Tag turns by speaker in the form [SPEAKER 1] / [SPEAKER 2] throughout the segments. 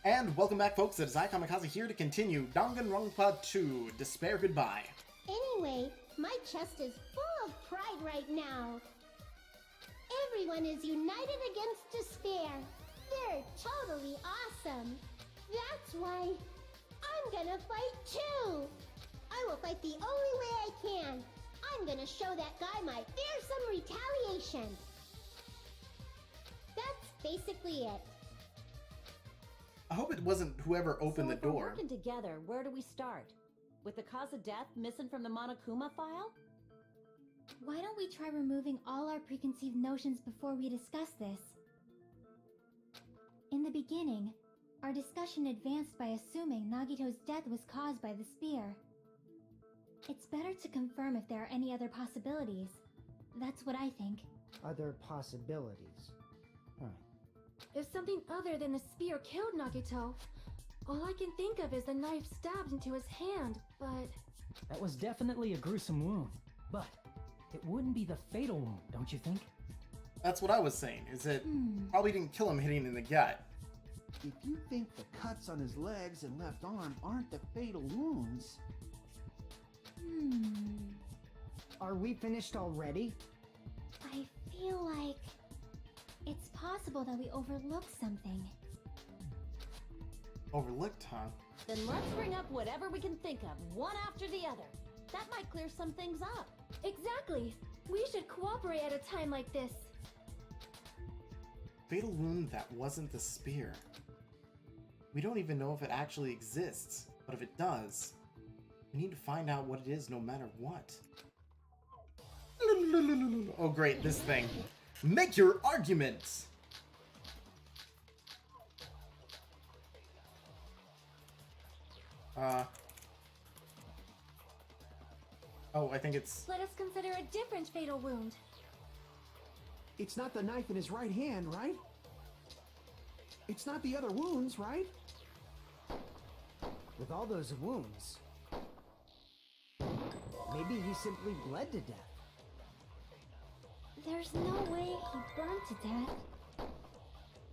[SPEAKER 1] And welcome back, folks. It is I, Kamikaze, here to continue Danganronpa 2, Despair Goodbye.
[SPEAKER 2] Anyway, my chest is full of pride right now. Everyone is united against despair. They're totally awesome. That's why I'm gonna fight too. I will fight the only way I can. I'm gonna show that guy my fearsome retaliation. That's basically it.
[SPEAKER 1] I hope it wasn't whoever opened the
[SPEAKER 3] If we're
[SPEAKER 1] door.
[SPEAKER 3] working together, where do we start? With the cause of death missing from the Monokuma file?
[SPEAKER 4] Why don't we try removing all our preconceived notions before we discuss this? In the beginning, our discussion advanced by assuming Nagito's death was caused by the spear. It's better to confirm if there are any other possibilities. That's what I think.
[SPEAKER 5] Other possibilities. Huh.
[SPEAKER 6] If something other than the spear killed Nagito, all I can think of is the knife stabbed into his hand, but...
[SPEAKER 7] That was definitely a gruesome wound, but it wouldn't be the fatal wound, don't you think?
[SPEAKER 1] That's what I was saying, is it probably didn't kill him hitting in the gut.
[SPEAKER 8] If you think the cuts on his legs and left arm aren't the fatal wounds...
[SPEAKER 5] Are we finished already?
[SPEAKER 4] I feel like it's possible that we overlooked something.
[SPEAKER 1] Overlooked, huh?
[SPEAKER 3] Then let's bring up whatever we can think of, one after the other. That might clear some things up.
[SPEAKER 6] Exactly! We should cooperate at a time like this.
[SPEAKER 1] Fatal wound that wasn't the spear. We don't even know if it actually exists, but if it does, we need to find out what it is no matter what. Oh great, this thing. Make your arguments! Oh, I think it's...
[SPEAKER 6] Let us consider a different fatal wound.
[SPEAKER 8] It's not the knife in his right hand, right? It's not the other wounds, right?
[SPEAKER 5] With all those wounds, maybe he simply bled to death.
[SPEAKER 4] There's no way he burned to death.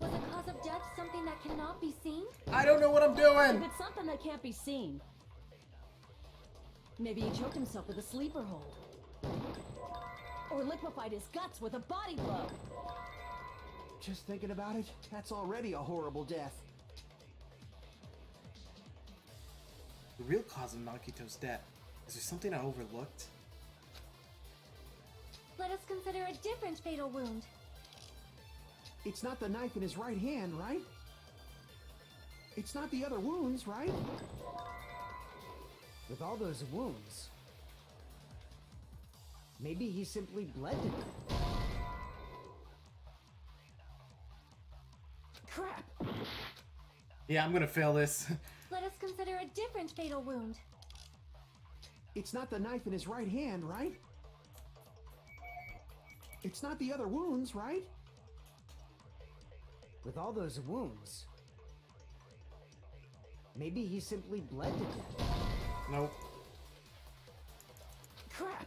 [SPEAKER 6] Was the cause of death something that cannot be seen?
[SPEAKER 1] I don't know what I'm doing!
[SPEAKER 3] If it's something that can't be seen, maybe he choked himself with a sleeper hold. Or liquefied his guts with a body blow.
[SPEAKER 8] Just thinking about it, that's already a horrible death.
[SPEAKER 1] The real cause of Nagito's death. Is there something I overlooked?
[SPEAKER 6] Let us consider a different fatal wound.
[SPEAKER 8] It's not the knife in his right hand, right? It's not the other wounds, right?
[SPEAKER 5] With all those wounds, maybe he simply bled to death.
[SPEAKER 6] Crap!
[SPEAKER 1] Yeah, I'm gonna fail this.
[SPEAKER 6] Let us consider a different fatal wound.
[SPEAKER 8] It's not the knife in his right hand, right? It's not the other wounds, right?
[SPEAKER 5] With all those wounds, maybe he simply bled to death.
[SPEAKER 1] Nope.
[SPEAKER 6] Crap!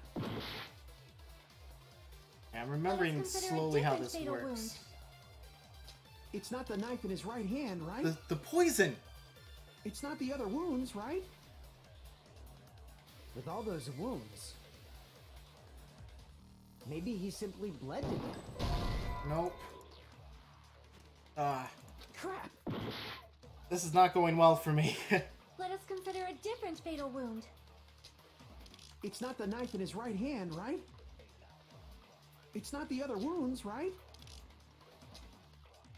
[SPEAKER 1] I'm remembering
[SPEAKER 6] Let us consider a
[SPEAKER 1] slowly how
[SPEAKER 6] different
[SPEAKER 1] this
[SPEAKER 6] fatal
[SPEAKER 1] works.
[SPEAKER 6] wound.
[SPEAKER 8] It's not the knife in his right hand, right?
[SPEAKER 1] The poison!
[SPEAKER 8] It's not the other wounds, right?
[SPEAKER 5] With all those wounds, maybe he simply bled to death.
[SPEAKER 1] Nope.
[SPEAKER 6] Crap!
[SPEAKER 1] This is not going well for me.
[SPEAKER 6] Let us consider a different fatal wound.
[SPEAKER 8] It's not the knife in his right hand, right? It's not the other wounds, right?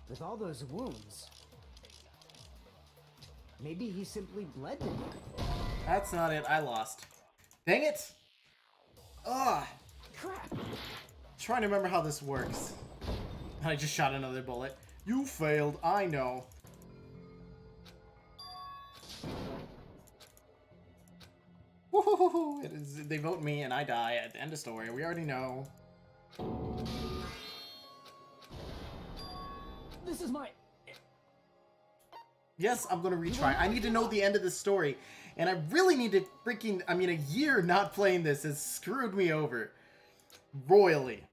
[SPEAKER 5] With all those wounds, maybe he simply bled to death.
[SPEAKER 1] That's not it. I lost. Dang it! Ugh!
[SPEAKER 6] Crap!
[SPEAKER 1] Trying to remember how this works. I just shot another bullet. You failed, I know. Woohoo! They vote me and I die at the end of story. We already know.
[SPEAKER 7] This is my...
[SPEAKER 1] Yes, I'm gonna retry. I need to know the end of the story. And I really need to freaking... I mean, a year not playing this has screwed me over. Royally.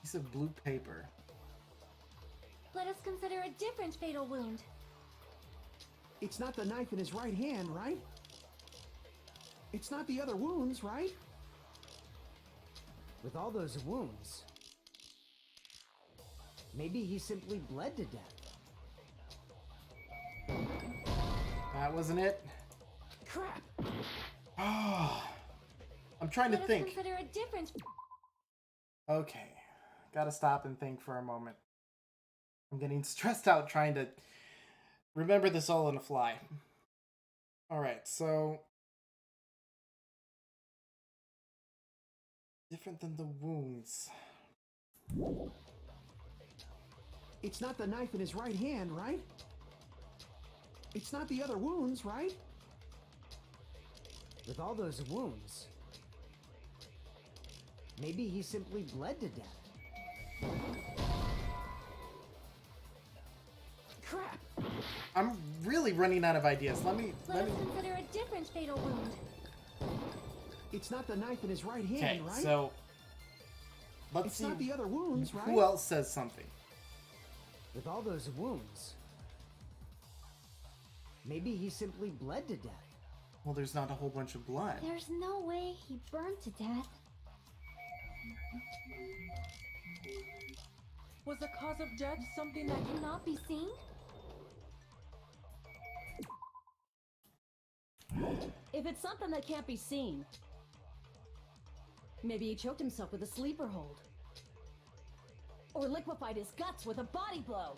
[SPEAKER 1] Piece of blue paper.
[SPEAKER 6] Let us consider a different fatal wound.
[SPEAKER 8] It's not the knife in his right hand, right? It's not the other wounds, right?
[SPEAKER 5] With all those wounds, maybe he simply bled to death.
[SPEAKER 1] That wasn't it.
[SPEAKER 8] Crap!
[SPEAKER 1] Oh, I'm trying to
[SPEAKER 6] Let us
[SPEAKER 1] think.
[SPEAKER 6] consider a different.
[SPEAKER 1] Okay, gotta stop and think for a moment. I'm getting stressed out trying to remember this all on the fly. Alright, so... different than the wounds.
[SPEAKER 8] It's not the knife in his right hand, right? It's not the other wounds, right?
[SPEAKER 5] With all those wounds, maybe he simply bled to death.
[SPEAKER 8] Crap!
[SPEAKER 1] I'm really running out of ideas. Let me...
[SPEAKER 6] Let us consider a different fatal wound.
[SPEAKER 8] It's not the knife in his right
[SPEAKER 1] Okay,
[SPEAKER 8] hand, right?
[SPEAKER 1] so... let's
[SPEAKER 8] It's
[SPEAKER 1] see
[SPEAKER 8] not the other wounds, right?
[SPEAKER 1] who else says something.
[SPEAKER 5] With all those wounds, maybe he simply bled to death.
[SPEAKER 1] Well, there's not a whole bunch of blood.
[SPEAKER 4] There's no way he burned to death.
[SPEAKER 3] Was the cause of death something that
[SPEAKER 6] Cannot be seen?
[SPEAKER 3] If it's something that can't be seen, maybe he choked himself with a sleeper hold. Or liquefied his guts with a body blow.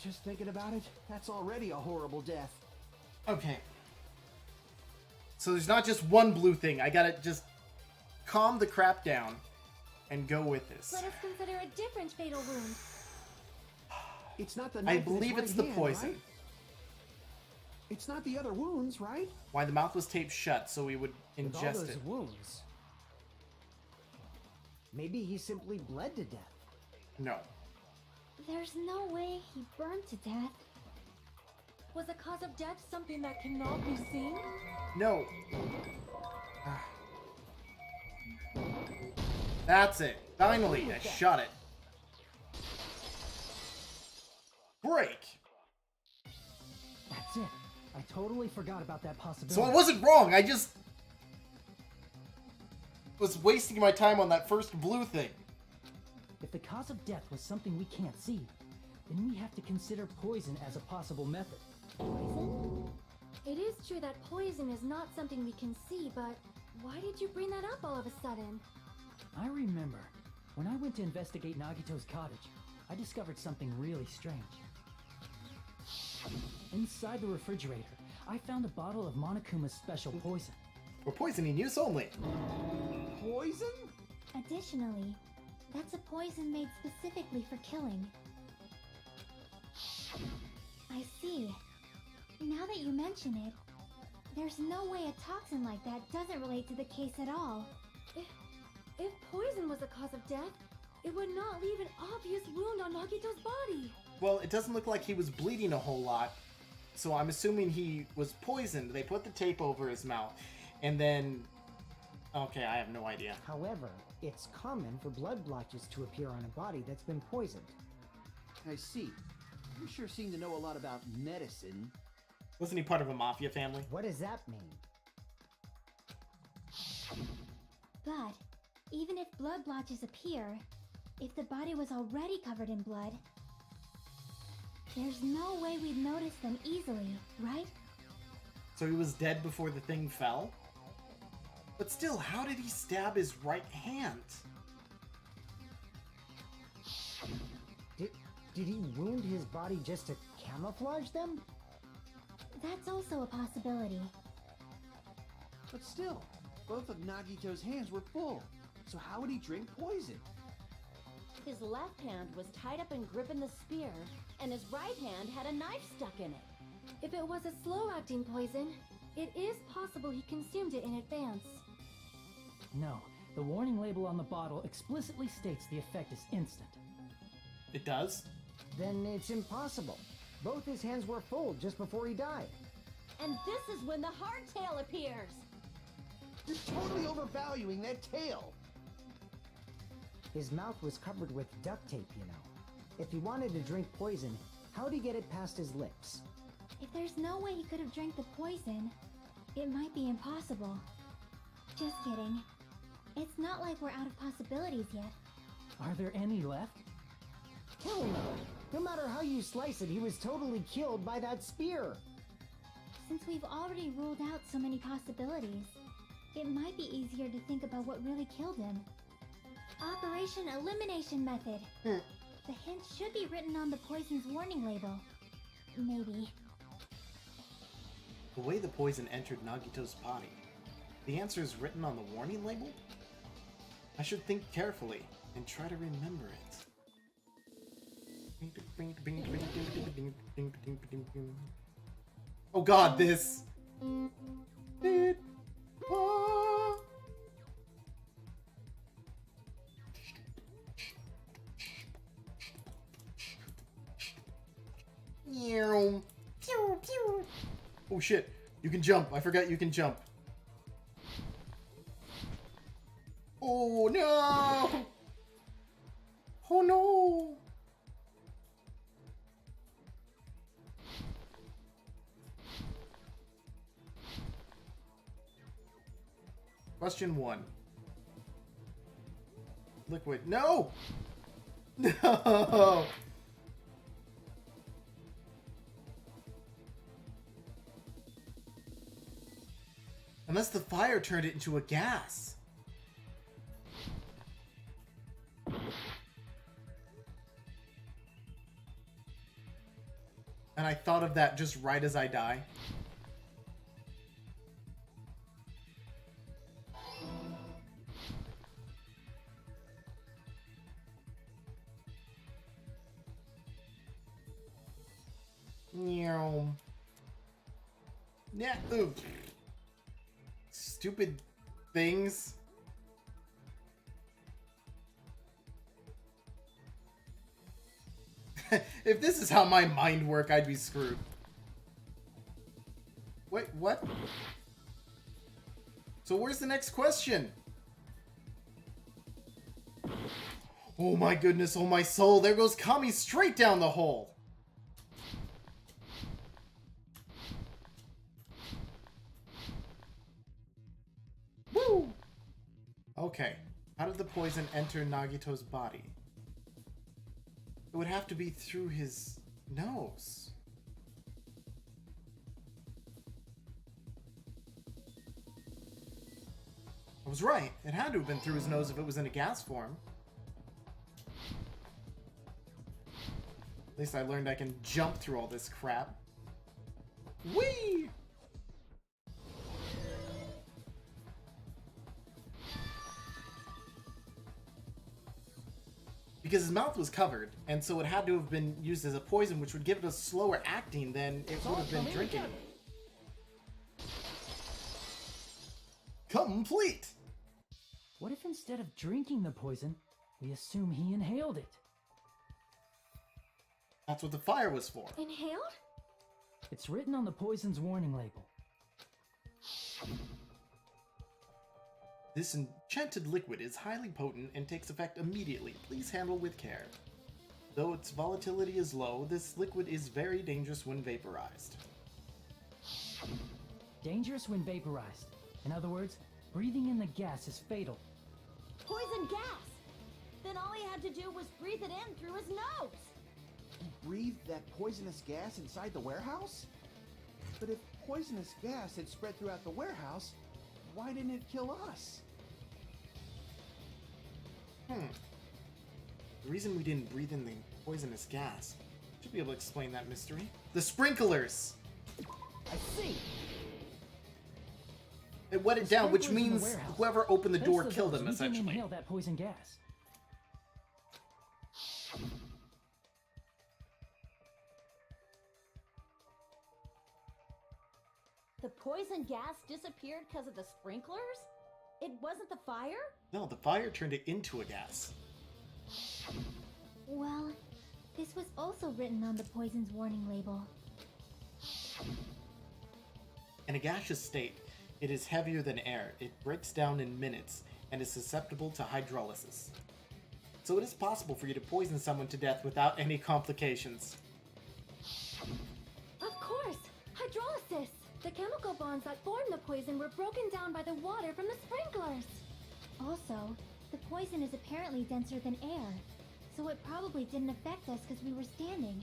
[SPEAKER 8] Just thinking about it, that's already a horrible death.
[SPEAKER 1] Okay. So there's not just one blue thing. I gotta just calm the crap down and go with this.
[SPEAKER 6] Let us consider a different fatal wound.
[SPEAKER 8] It's not the
[SPEAKER 1] I
[SPEAKER 8] knife in his
[SPEAKER 1] believe
[SPEAKER 8] right
[SPEAKER 1] it's the
[SPEAKER 8] hand,
[SPEAKER 1] poison.
[SPEAKER 8] right? It's not the other wounds, right?
[SPEAKER 1] Why the mouth was taped shut so we would
[SPEAKER 5] With all
[SPEAKER 1] ingest
[SPEAKER 5] those
[SPEAKER 1] it.
[SPEAKER 5] wounds, maybe he simply bled to death.
[SPEAKER 1] No.
[SPEAKER 4] There's no way he burned to death.
[SPEAKER 6] Was the cause of death
[SPEAKER 3] something that cannot be seen?
[SPEAKER 1] No. That's it. Finally, I shot it. Break.
[SPEAKER 7] That's it. I totally forgot about that possibility.
[SPEAKER 1] So I wasn't wrong. I just was wasting my time on that first blue thing.
[SPEAKER 7] If the cause of death was something we can't see, then we have to consider poison as a possible method.
[SPEAKER 6] poison? It is true that poison is not something we can see, but why did you bring that up all of a sudden?
[SPEAKER 7] I remember, when I went to investigate Nagito's cottage, I discovered something really strange. Inside the refrigerator, I found a bottle of Monokuma's special poison.
[SPEAKER 1] For poisoning use only.
[SPEAKER 8] Poison?
[SPEAKER 4] Additionally, that's a poison made specifically for killing. I see. Now that you mention it, there's no way a toxin like that doesn't relate to the case at all.
[SPEAKER 6] If poison was the cause of death, it would not leave an obvious wound on Nagito's body.
[SPEAKER 1] Well, it doesn't look like he was bleeding a whole lot, so I'm assuming he was poisoned. They put the tape over his mouth, and then... okay, I have no idea.
[SPEAKER 5] However, it's common for blood blotches to appear on a body that's been poisoned.
[SPEAKER 9] I see. You sure seem to know a lot about medicine.
[SPEAKER 1] Wasn't he part of a mafia family?
[SPEAKER 5] What does that mean?
[SPEAKER 4] But, even if blood blotches appear, if the body was already covered in blood, there's no way we'd notice them easily, right?
[SPEAKER 1] So he was dead before the thing fell? But still, how did he stab his right hand?
[SPEAKER 5] Did he wound his body just to camouflage them?
[SPEAKER 4] That's also a possibility.
[SPEAKER 9] But still, both of Nagito's hands were full. So how would he drink poison?
[SPEAKER 3] His left hand was tied up and gripping the spear, and his right hand had a knife stuck in it.
[SPEAKER 6] If it was a slow-acting poison, it is possible he consumed it in advance.
[SPEAKER 7] No, the warning label on the bottle explicitly states the effect is instant.
[SPEAKER 1] It does?
[SPEAKER 5] Then it's impossible. Both his hands were full just before he died.
[SPEAKER 3] And this is when the hardtail appears.
[SPEAKER 9] You're totally overvaluing that tail.
[SPEAKER 5] His mouth was covered with duct tape, you know. If he wanted to drink poison, how'd he get it past his lips?
[SPEAKER 4] If there's no way he could have drank the poison, it might be impossible. Just kidding. It's not like we're out of possibilities yet.
[SPEAKER 7] Are there any left?
[SPEAKER 5] Hell no! No matter how you slice it, he was totally killed by that spear!
[SPEAKER 4] Since we've already ruled out so many possibilities, it might be easier to think about what really killed him. Operation Elimination Method. The hint should be written on the poison's warning label. Maybe.
[SPEAKER 1] The way the poison entered Nagito's body. The answer is written on the warning label? I should think carefully and try to remember it. Oh god, this! Oh shit, you can jump. I forgot you can jump. Oh no! Oh no! Question 1. Liquid. No! No! Unless the fire turned it into a gas. And I thought of that just right as I die. Meow. Yeah. Ooh. Stupid things. If this is how my mind worked, I'd be screwed. Wait, what? So where's the next question? Oh my goodness, oh my soul, there goes Kami straight down the hole. Woo! Okay, how did the poison enter Nagito's body? It would have to be through his nose. I was right. It had to have been through his nose if it was in a gas form. At least I learned I can jump through all this crap. Whee! Because his mouth was covered, and so it had to have been used as a poison, which would give it a slower acting than it would have been drinking. Complete!
[SPEAKER 7] What if instead of drinking the poison, we assume he inhaled it?
[SPEAKER 1] That's what the fire was for.
[SPEAKER 6] Inhaled?
[SPEAKER 7] It's written on the poison's warning label.
[SPEAKER 1] This enchanted liquid is highly potent and takes effect immediately. Please handle with care. Though its volatility is low, this liquid is very dangerous when vaporized.
[SPEAKER 7] Dangerous when vaporized. In other words, breathing in the gas is fatal.
[SPEAKER 3] Poison gas! Then all he had to do was breathe it in through his nose!
[SPEAKER 9] He breathed that poisonous gas inside the warehouse? But if poisonous gas had spread throughout the warehouse, why didn't it kill us?
[SPEAKER 1] The reason we didn't breathe in the poisonous gas should be able to explain that mystery. The sprinklers!
[SPEAKER 7] I see!
[SPEAKER 1] It wet it
[SPEAKER 7] The
[SPEAKER 1] down, which
[SPEAKER 7] sprinklers in the
[SPEAKER 1] means
[SPEAKER 7] warehouse.
[SPEAKER 1] whoever opened the door
[SPEAKER 7] Thanks to
[SPEAKER 1] killed
[SPEAKER 7] those,
[SPEAKER 1] him,
[SPEAKER 7] we didn't
[SPEAKER 1] essentially.
[SPEAKER 7] inhale that poison gas.
[SPEAKER 3] The poison gas disappeared because of the sprinklers? It wasn't the fire?
[SPEAKER 1] No, the fire turned it into a gas.
[SPEAKER 4] Well, this was also written on the poison's warning label.
[SPEAKER 1] In a gaseous state, it is heavier than air. It breaks down in minutes and is susceptible to hydrolysis. so it is possible for you to poison someone to death without any complications.
[SPEAKER 6] Of course! Hydrolysis! The chemical bonds that form the poison were broken down by the water from the sprinklers.
[SPEAKER 4] Also, the poison is apparently denser than air, so it probably didn't affect us because we were standing.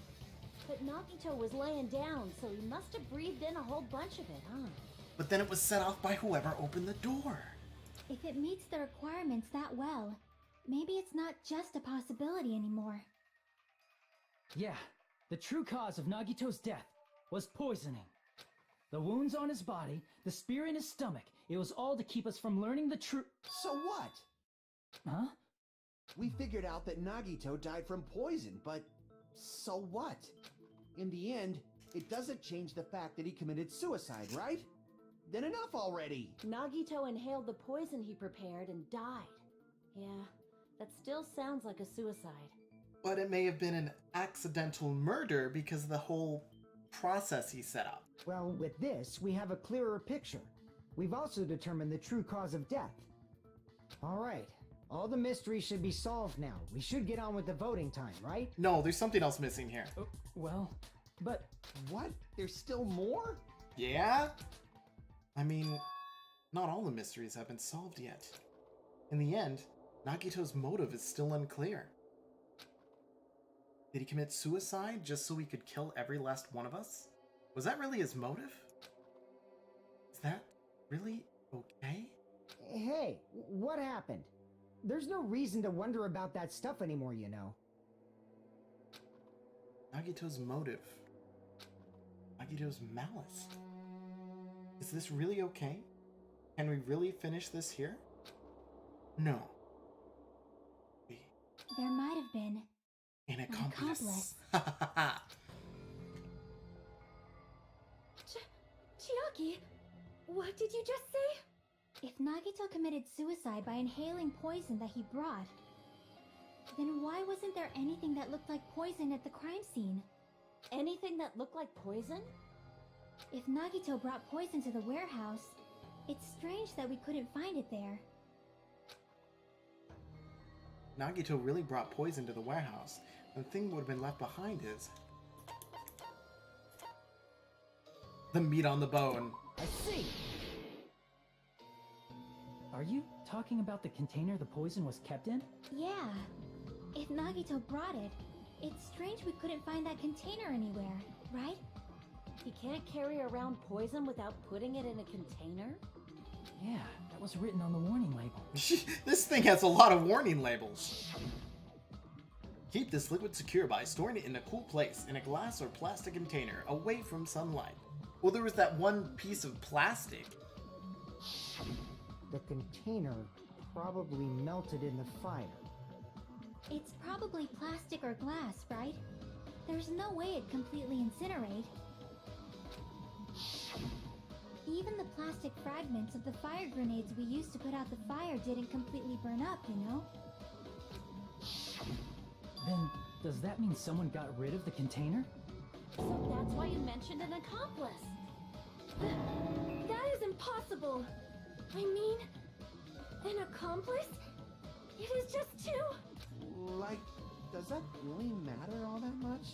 [SPEAKER 3] But Nagito was laying down, so he must have breathed in a whole bunch of it, huh?
[SPEAKER 1] But then it was set off by whoever opened the door.
[SPEAKER 4] If it meets the requirements that well, maybe it's not just a possibility anymore.
[SPEAKER 7] Yeah, the true cause of Nagito's death was poisoning. The wounds on his body, the spear in his stomach, it was all to keep us from learning the truth.
[SPEAKER 9] So what?
[SPEAKER 7] Huh?
[SPEAKER 9] We figured out that Nagito died from poison, but so what? In the end, it doesn't change the fact that he committed suicide, right? Then enough already!
[SPEAKER 3] Nagito inhaled the poison he prepared and died. Yeah, that still sounds like a suicide.
[SPEAKER 1] But it may have been an accidental murder because of the whole process he set up.
[SPEAKER 5] Well, with this, we have a clearer picture. We've also determined the true cause of death. All right, all the mysteries should be solved now. We should get on with the voting time, right?
[SPEAKER 1] No, there's something else missing here.
[SPEAKER 7] Well, but...
[SPEAKER 9] What? There's still more?
[SPEAKER 1] Yeah? I mean, not all the mysteries have been solved yet. In the end, Nagito's motive is still unclear. Did he commit suicide just so he could kill every last one of us? Was that really his motive? Is that really okay?
[SPEAKER 5] Hey, what happened? There's no reason to wonder about that stuff anymore, you know.
[SPEAKER 1] Nagito's motive. Nagito's malice. Is this really okay? Can we really finish this here? No.
[SPEAKER 4] There might have been
[SPEAKER 1] An accomplice.
[SPEAKER 6] Chiaki, what did you just say?
[SPEAKER 4] If Nagito committed suicide by inhaling poison that he brought, then why wasn't there anything that looked like poison at the crime scene?
[SPEAKER 3] Anything that looked like poison?
[SPEAKER 4] If Nagito brought poison to the warehouse, it's strange that we couldn't find it there.
[SPEAKER 1] Nagito really brought poison to the warehouse. The thing would have been left behind is the meat on the bone.
[SPEAKER 5] I see!
[SPEAKER 7] Are you talking about the container the poison was kept in?
[SPEAKER 4] Yeah. If Nagito brought it, it's strange we couldn't find that container anywhere, right?
[SPEAKER 3] He can't carry around poison without putting it in a container?
[SPEAKER 7] Yeah, that was written on the warning label.
[SPEAKER 1] This thing has a lot of warning labels. Keep this liquid secure by storing it in a cool place, in a glass or plastic container, away from sunlight. Well, there was that one piece of plastic.
[SPEAKER 5] The container probably melted in the fire.
[SPEAKER 4] It's probably plastic or glass, right? There's no way it'd completely incinerate. Even the plastic fragments of the fire grenades we used to put out the fire didn't completely burn up, you know?
[SPEAKER 7] Then, does that mean someone got rid of the container?
[SPEAKER 3] So that's why you mentioned an accomplice.
[SPEAKER 6] That is impossible! I mean, an accomplice? It is just two!
[SPEAKER 9] Like, does that really matter all that much?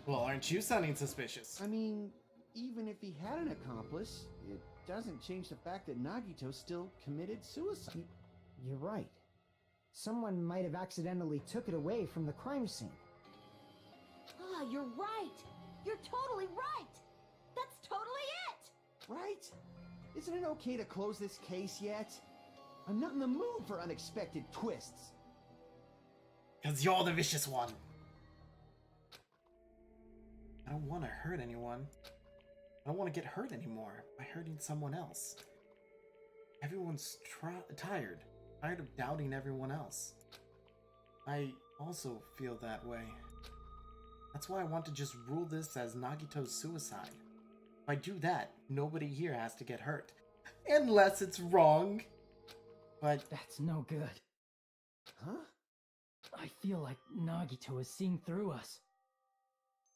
[SPEAKER 1] Well, aren't you sounding suspicious?
[SPEAKER 9] I mean, even if he had an accomplice, it doesn't change the fact that Nagito still committed suicide.
[SPEAKER 5] You're right. Someone might have accidentally took it away from the crime scene.
[SPEAKER 3] Ah, you're right! You're totally right! That's totally it!
[SPEAKER 9] Right? Isn't it okay to close this case yet? I'm not in the mood for unexpected twists.
[SPEAKER 1] Because you're the vicious one. I don't want to hurt anyone. I don't want to get hurt anymore by hurting someone else. Everyone's tired of doubting everyone else. I also feel that way. That's why I want to just rule this as Nagito's suicide. If I do that, nobody here has to get hurt. Unless it's wrong. But
[SPEAKER 7] That's no good.
[SPEAKER 9] Huh?
[SPEAKER 7] I feel like Nagito is seeing through us.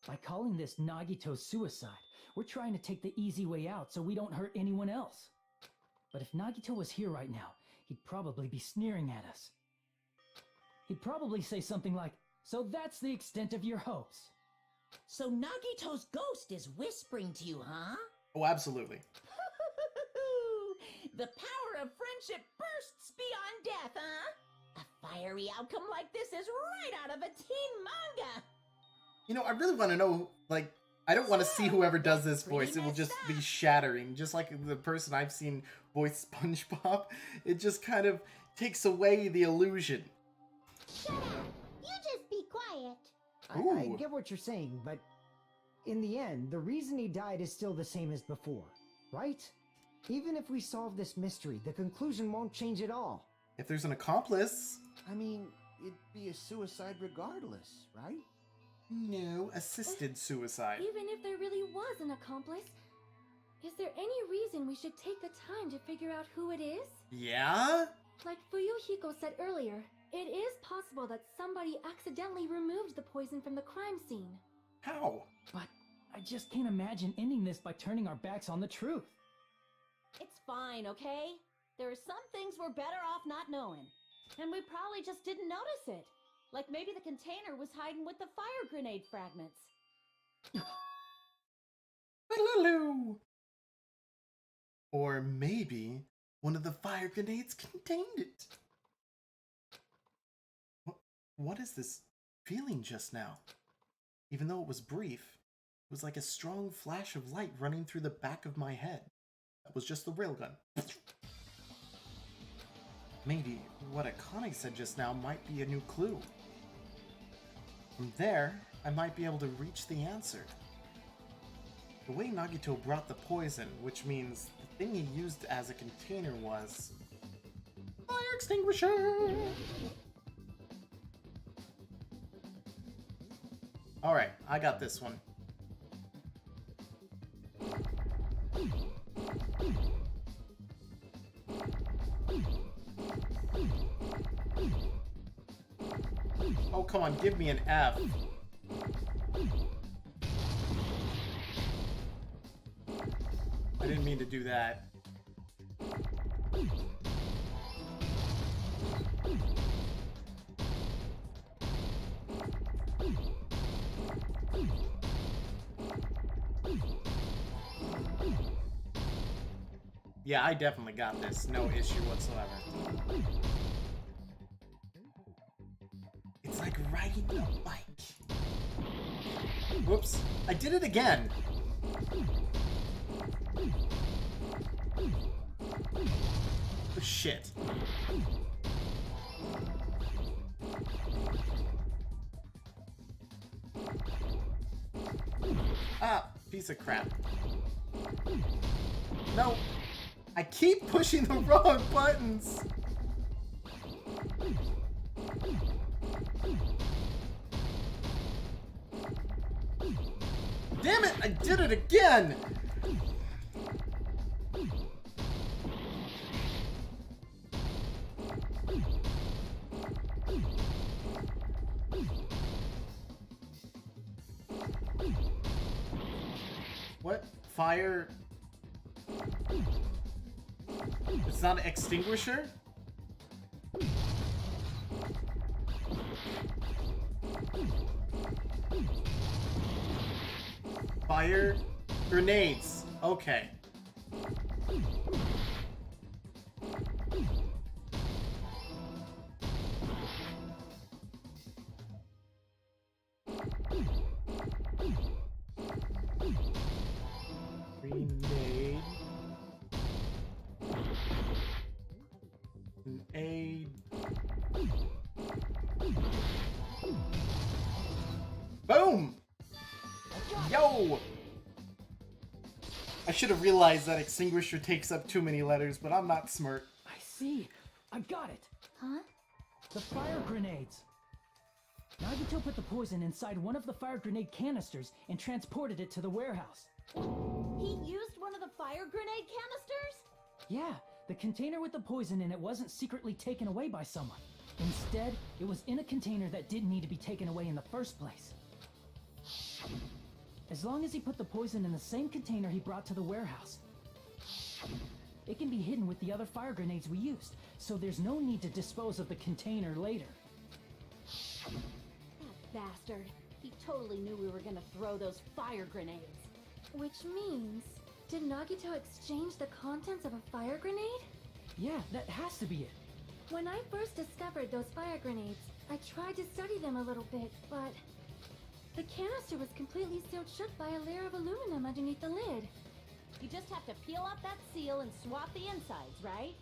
[SPEAKER 7] By calling this Nagito's suicide, we're trying to take the easy way out so we don't hurt anyone else. But if Nagito was here right now, he'd probably be sneering at us. he'd probably say something like, "So that's the extent of your hopes."
[SPEAKER 10] So Nagito's ghost is whispering to you, huh?
[SPEAKER 1] Oh, absolutely.
[SPEAKER 10] The power of friendship bursts beyond death, huh? A fiery outcome like this is right out of a teen manga.
[SPEAKER 1] You know, I really want to know, like, I don't want to see whoever does this voice. It will just be shattering. Just like the person I've seen voice SpongeBob. It just kind of takes away the illusion.
[SPEAKER 2] Shut up! You just be quiet.
[SPEAKER 5] I
[SPEAKER 1] Ooh.
[SPEAKER 5] get what you're saying, but in the end, the reason he died is still the same as before, right? Even if we solve this mystery, the conclusion won't change at all.
[SPEAKER 1] If there's an accomplice...
[SPEAKER 9] I mean, it'd be a suicide regardless, right?
[SPEAKER 1] No, assisted suicide.
[SPEAKER 6] Even if there really was an accomplice, is there any reason we should take the time to figure out who it is?
[SPEAKER 1] Yeah?
[SPEAKER 6] Like Fuyuhiko said earlier, it is possible that somebody accidentally removed the poison from the crime scene.
[SPEAKER 1] How?
[SPEAKER 7] But I just can't imagine ending this by turning our backs on the truth.
[SPEAKER 3] It's fine, okay? There are some things we're better off not knowing. And we probably just didn't notice it. Like maybe the container was hiding with the fire grenade fragments.
[SPEAKER 1] Or maybe one of the fire grenades contained it. What is this feeling just now? Even though it was brief, it was like a strong flash of light running through the back of my head. That was just the railgun. Maybe what Akane said just now might be a new clue. From there, I might be able to reach the answer. The way Nagito brought the poison, which means the thing he used as a container was... fire extinguisher! Alright, I got this one. Oh, come on, give me an F. I didn't mean to do that. Yeah, I definitely got this. No issue whatsoever. It's like riding a bike. Whoops. I did it again. Oh, shit. Ah, piece of crap. No. I keep pushing the wrong buttons. Damn it, I did it again. What? Fire? It's not an extinguisher? Fire grenades. Okay. Grenade. Grenade. Boom! Yo! I should have realized that extinguisher takes up too many letters, but I'm not smart.
[SPEAKER 7] I see. I got it.
[SPEAKER 4] Huh?
[SPEAKER 7] The fire grenades. Nagito put the poison inside one of the fire grenade canisters and transported it to the warehouse.
[SPEAKER 3] He used one of the fire grenade canisters?
[SPEAKER 7] Yeah, the container with the poison in it wasn't secretly taken away by someone. Instead, it was in a container that didn't need to be taken away in the first place. As long as he put the poison in the same container he brought to the warehouse, it can be hidden with the other fire grenades we used, so there's no need to dispose of the container later.
[SPEAKER 3] That bastard. He totally knew we were gonna throw those fire grenades.
[SPEAKER 6] Which means, did Nagito exchange the contents of a fire grenade?
[SPEAKER 7] Yeah, that has to be it.
[SPEAKER 6] When I first discovered those fire grenades, I tried to study them a little bit, but the canister was completely sealed shut by a layer of aluminum underneath the lid.
[SPEAKER 3] You just have to peel off that seal and swap the insides, right?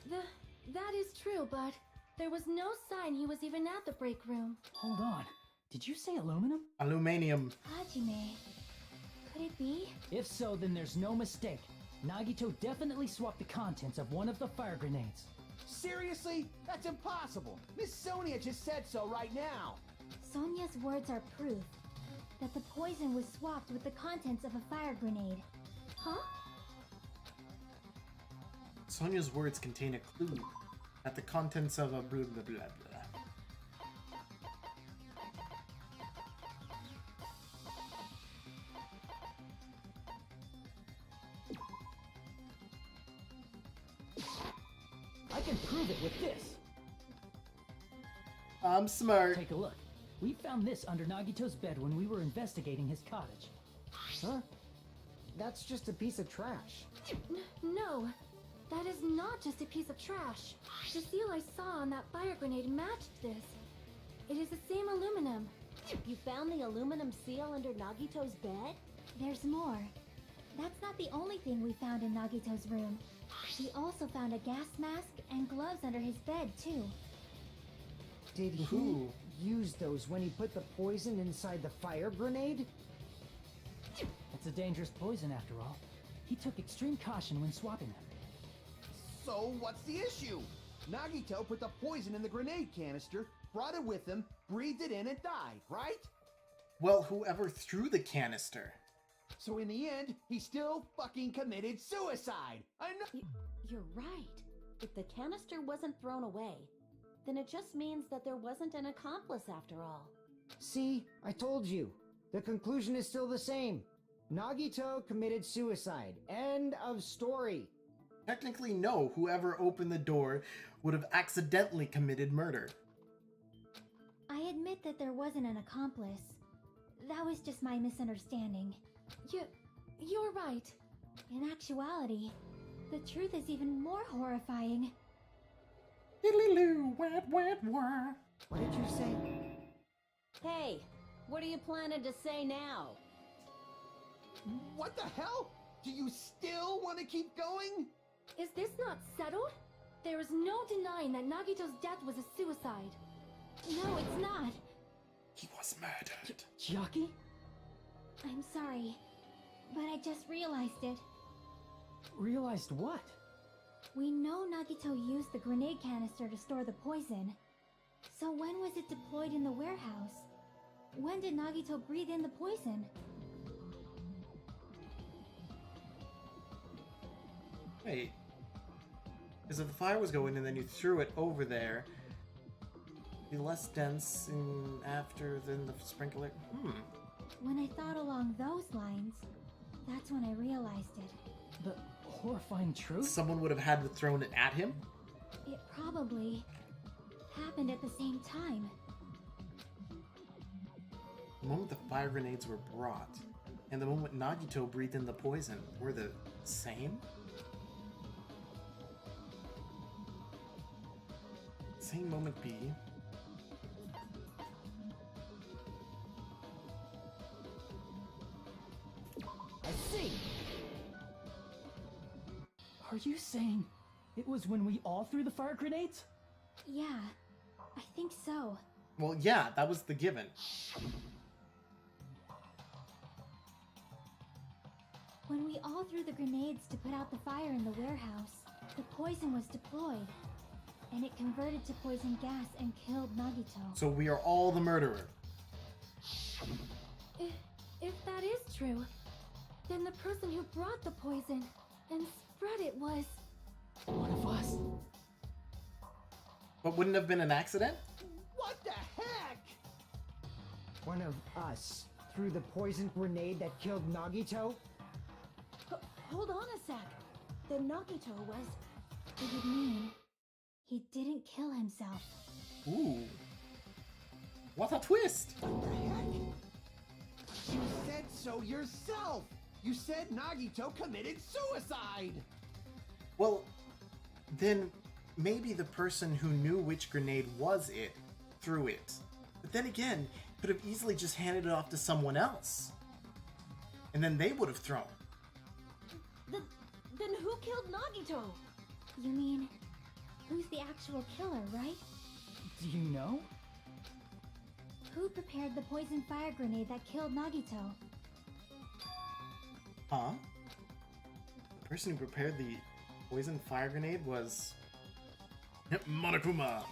[SPEAKER 6] That is true, but there was no sign he was even at the break room.
[SPEAKER 7] Hold on. Did you say aluminum?
[SPEAKER 1] Aluminium.
[SPEAKER 4] Hajime. Could it be?
[SPEAKER 7] If so, then there's no mistake. Nagito definitely swapped the contents of one of the fire grenades.
[SPEAKER 9] Seriously? That's impossible. Miss Sonia just said so right now.
[SPEAKER 4] Sonia's words are proof that the poison was swapped with the contents of a fire grenade.
[SPEAKER 6] Huh?
[SPEAKER 1] Sonia's words contain a clue that the contents of a blah blah blah blah.
[SPEAKER 7] I can prove it with this.
[SPEAKER 1] I'm smart.
[SPEAKER 7] Take a look. We found this under Nagito's bed when we were investigating his cottage.
[SPEAKER 5] Huh? That's just a piece of trash.
[SPEAKER 6] No, that is not just a piece of trash. The seal I saw on that fire grenade matched this. It is the same aluminum.
[SPEAKER 3] You found the aluminum seal under Nagito's bed?
[SPEAKER 4] There's more. That's not the only thing we found in Nagito's room. We also found a gas mask and gloves under his bed, too.
[SPEAKER 5] Did he
[SPEAKER 1] Ooh.
[SPEAKER 5] use those when he put the poison inside the fire grenade?
[SPEAKER 7] It's a dangerous poison after all. He took extreme caution when swapping them.
[SPEAKER 9] So what's the issue? Nagito put the poison in the grenade canister, brought it with him, breathed it in, and died, right?
[SPEAKER 1] Well, whoever threw the canister.
[SPEAKER 9] So in the end, he still fucking committed suicide. I know.
[SPEAKER 3] You're right. If the canister wasn't thrown away, then it just means that there wasn't an accomplice after all.
[SPEAKER 5] See, I told you. The conclusion is still the same. Nagito committed suicide. End of story.
[SPEAKER 1] Technically, no. Whoever opened the door would have accidentally committed murder.
[SPEAKER 4] I admit that there wasn't an accomplice. That was just my misunderstanding.
[SPEAKER 6] You're right.
[SPEAKER 4] In actuality, the truth is even more horrifying.
[SPEAKER 1] Diddly-loo, wah, wah, wah.
[SPEAKER 5] What did you say?
[SPEAKER 3] Hey, what are you planning to say now?
[SPEAKER 9] What the hell? Do you still want to keep going?
[SPEAKER 6] Is this not settled? There is no denying that Nagito's death was a suicide.
[SPEAKER 4] No, it's not.
[SPEAKER 1] He was murdered.
[SPEAKER 7] Chiaki?
[SPEAKER 4] I'm sorry, but I just realized it.
[SPEAKER 7] Realized what?
[SPEAKER 4] We know Nagito used the grenade canister to store the poison. So when was it deployed in the warehouse? When did Nagito breathe in the poison?
[SPEAKER 1] Wait. Because if the fire was going and then you threw it over there, it'd be less dense in after than the sprinkler.
[SPEAKER 4] When I thought along those lines, that's when I realized it.
[SPEAKER 7] The horrifying truth?
[SPEAKER 1] Someone would have had to thrown it at him?
[SPEAKER 4] It probably happened at the same time.
[SPEAKER 1] The moment the fire grenades were brought, and the moment Nagito breathed in the poison, were the same? Same moment B.
[SPEAKER 5] I see.
[SPEAKER 7] Are you saying it was when we all threw the fire grenades?
[SPEAKER 4] Yeah, I think so.
[SPEAKER 1] Well, yeah, that was the given.
[SPEAKER 4] When we all threw the grenades to put out the fire in the warehouse, the poison was deployed, and it converted to poison gas and killed Nagito.
[SPEAKER 1] So we are all the murderer.
[SPEAKER 6] If that is true, then the person who brought the poison and spread it was...
[SPEAKER 7] One of us?
[SPEAKER 1] But wouldn't have been an accident?
[SPEAKER 9] What the heck?
[SPEAKER 5] One of us threw the poison grenade that killed Nagito?
[SPEAKER 3] Hold on a sec. Then Nagito was...
[SPEAKER 4] It would mean he didn't kill himself.
[SPEAKER 1] Ooh. What a twist!
[SPEAKER 9] What the heck? You said so yourself! You said Nagito committed suicide!
[SPEAKER 1] Well, then maybe the person who knew which grenade was it threw it. But then again, could have easily just handed it off to someone else. And then they would have thrown.
[SPEAKER 3] Then who killed Nagito?
[SPEAKER 4] You mean, who's the actual killer, right?
[SPEAKER 7] Do you know?
[SPEAKER 4] Who prepared the poison fire grenade that killed Nagito?
[SPEAKER 1] Huh? The person who prepared the poison fire grenade was Monokuma.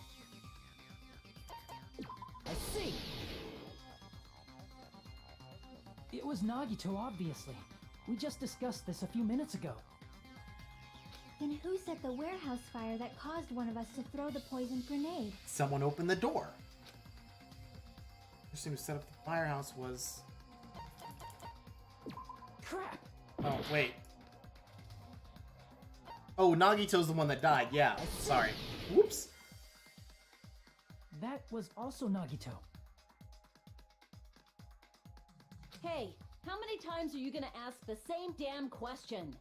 [SPEAKER 5] I see.
[SPEAKER 7] It was Nagito, obviously. We just discussed this a few minutes ago.
[SPEAKER 4] Then who set the warehouse fire that caused one of us to throw the poisoned grenade?
[SPEAKER 1] Someone opened the door. The person who set up the firehouse was...
[SPEAKER 7] Crap!
[SPEAKER 1] Oh, wait. Oh, Nagito's the one that died. Yeah, sorry. Whoops.
[SPEAKER 7] That was also Nagito.
[SPEAKER 3] Hey, how many times are you gonna ask the same damn question?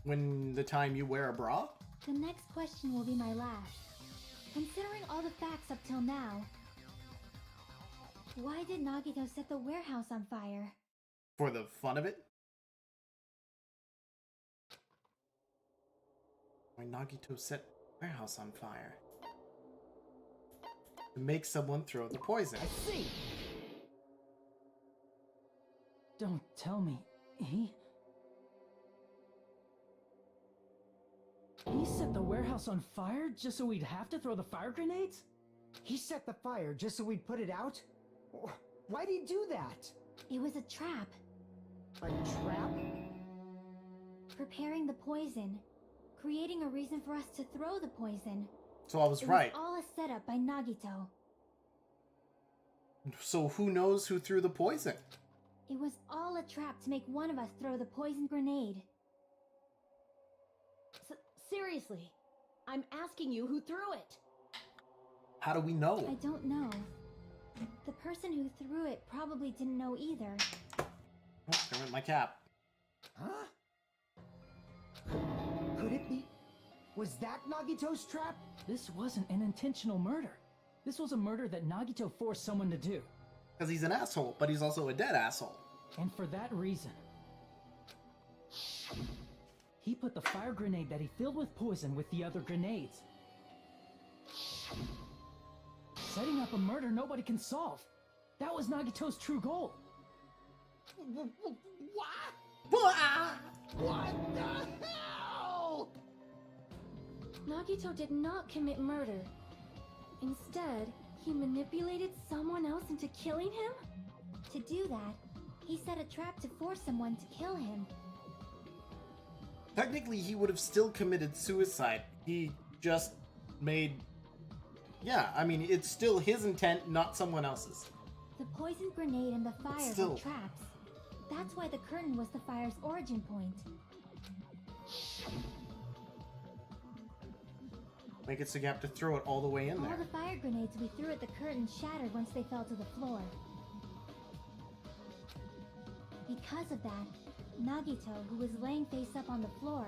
[SPEAKER 1] When the time you wear a bra?
[SPEAKER 4] The next question will be my last. Considering all the facts up till now, why did Nagito set the warehouse on fire?
[SPEAKER 1] For the fun of it? Why Nagito set the warehouse on fire? To make someone throw the poison.
[SPEAKER 5] I see.
[SPEAKER 7] Don't tell me. He set the warehouse on fire just so we'd have to throw the fire grenades?
[SPEAKER 5] He set the fire just so we'd put it out? Why'd he do that?
[SPEAKER 4] It was a trap.
[SPEAKER 5] A trap?
[SPEAKER 4] Preparing the poison. Creating a reason for us to throw the poison.
[SPEAKER 1] So I was
[SPEAKER 4] It
[SPEAKER 1] right.
[SPEAKER 4] was all a setup by Nagito.
[SPEAKER 1] So who knows who threw the poison?
[SPEAKER 4] It was all a trap to make one of us throw the poison grenade.
[SPEAKER 3] Seriously, I'm asking you who threw it.
[SPEAKER 1] How do we know?
[SPEAKER 4] I don't know. The person who threw it probably didn't know either.
[SPEAKER 1] Oh, there went my cap.
[SPEAKER 5] Huh? Could it be? Was that Nagito's trap?
[SPEAKER 7] This wasn't an intentional murder. This was a murder that Nagito forced someone to do.
[SPEAKER 1] Because he's an asshole, but he's also a dead asshole.
[SPEAKER 7] And for that reason, he put the fire grenade that he filled with poison with the other grenades. Setting up a murder nobody can solve. That was Nagito's true goal.
[SPEAKER 9] What? What the hell?
[SPEAKER 6] Nagito did not commit murder. Instead, he manipulated someone else into killing him?
[SPEAKER 4] To do that, he set a trap to force someone to kill him.
[SPEAKER 1] Technically, he would have still committed suicide. He just made... Yeah, I mean, it's still his intent, not someone else's.
[SPEAKER 4] The poison grenade and the fire
[SPEAKER 1] Still.
[SPEAKER 4] were traps. That's why the curtain was the fire's origin point.
[SPEAKER 1] Make it so you have to throw it all the way in
[SPEAKER 4] All
[SPEAKER 1] there.
[SPEAKER 4] the fire grenades we threw at the curtain shattered once they fell to the floor. Because of that, Nagito, who was laying face up on the floor,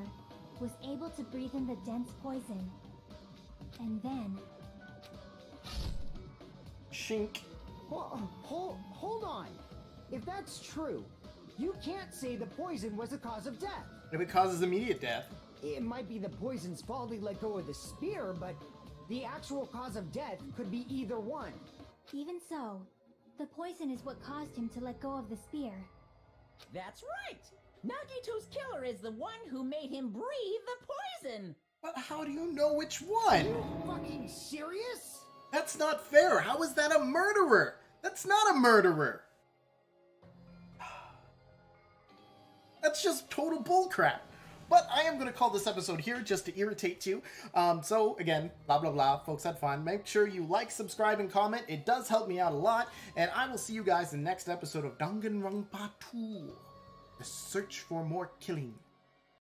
[SPEAKER 4] was able to breathe in the dense poison. And then...
[SPEAKER 1] Shink.
[SPEAKER 5] Hold on. If that's true, you can't say the poison was the cause of death.
[SPEAKER 1] If it causes immediate death.
[SPEAKER 5] It might be the poison's fault he let go of the spear, but the actual cause of death could be either one.
[SPEAKER 4] Even so, the poison is what caused him to let go of the spear.
[SPEAKER 10] That's right! Nagito's killer is the one who made him breathe the poison!
[SPEAKER 1] But how do you know which one?
[SPEAKER 5] You fucking serious?
[SPEAKER 1] That's not fair. How is that a murderer? That's not a murderer. That's just total bullcrap. But I am going to call this episode here just to irritate you. So again, blah, blah, blah. Folks had fun. Make sure you like, subscribe, and comment. It does help me out a lot. And I will see you guys in the next episode of Danganronpa 2. The search for more killing.